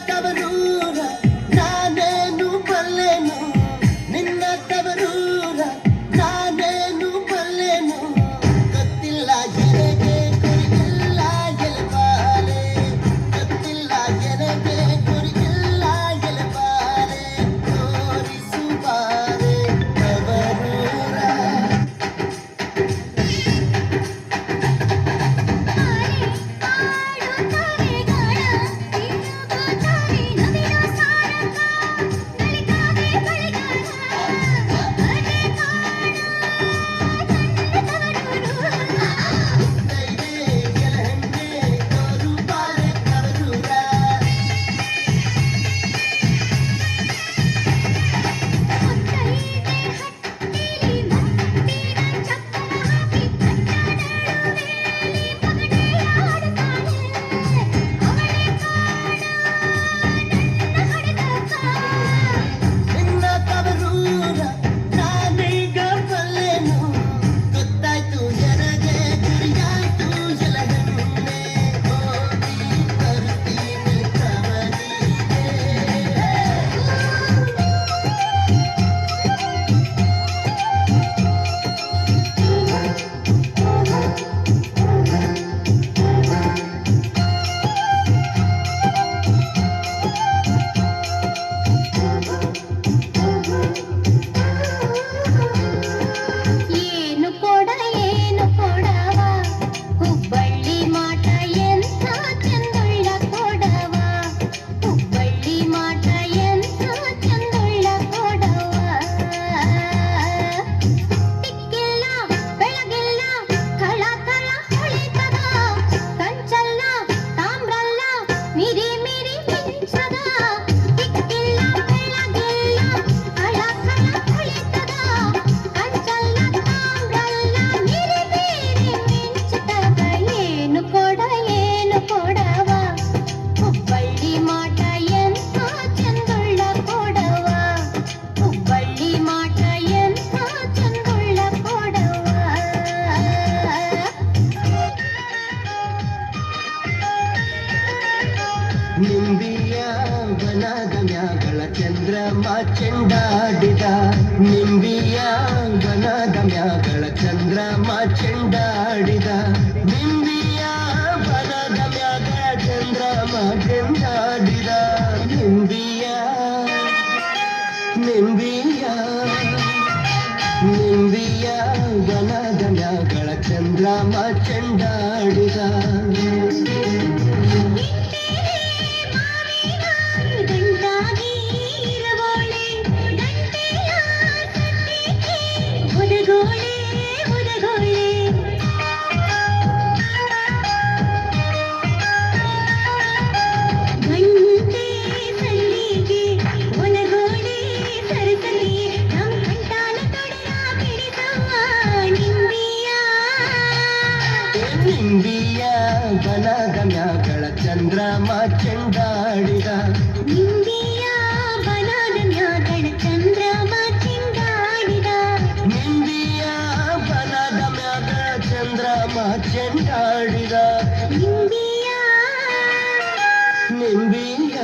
ತವರೂರ ನಾನೇನು ಬಲ್ಲೆನು ನಿನ್ನ ತವರೂರ ನಾನೇನು ಬಲ್ಲೆನು ಗೊತ್ತಿಲ್ಲ ಎನಗೆ ಗುರಿಯಿಲ್ಲ ಎಲೆಬಾಲೆ ಗೊತ್ತಿಲ್ಲ ಎನಗೆ ಗುರಿಯಿಲ್ಲ ಎಲೆಬಾಲೆ ತೋರಿಸುಬಾರೆ ತವರೂರ ನಿಂಬಿಯ ಬನದ ಮ್ಯಾಗಳ ಚಂದ್ರಮ ಚೆಂಡಾಡಿದ ನಿಂಬಿಯ ಬನದ ಮ್ಯಾಗಳ ಚಂದ್ರಮ ಚೆಂಡಾಡಿದ ನಿಂಬಿಯ ಬನದ ಮ್ಯಾಗಳ ಚಂದ್ರಮ ಚೆಂಡಾಡಿದ ನಿಂಬಿಯ ನಿಂಬಿಯ ನಿಂಬಿಯ ಬನದ ಮ್ಯಾಗಳ ಚಂದ್ರಮ ಚೆಂಡಾಡಿದ ನಿಂಬಿಯ ಬನದ ಮ್ಯಾಗಳ ಚಂದ್ರಮ ಚೆಂಡಾಡಿದ ನಿಂಬಿಯ ಬನದ ಮ್ಯಾಗಳ ಚಂದ್ರಮ ಚೆಂಡಾಡಿದ ನಿಂಬಿಯ ಬನದ ಮ್ಯಾಗಳ ಚಂದ್ರಮ ಚೆಂಡಾಡಿದ ನಿಂಬಿಯ ನಿಂಬಿಯ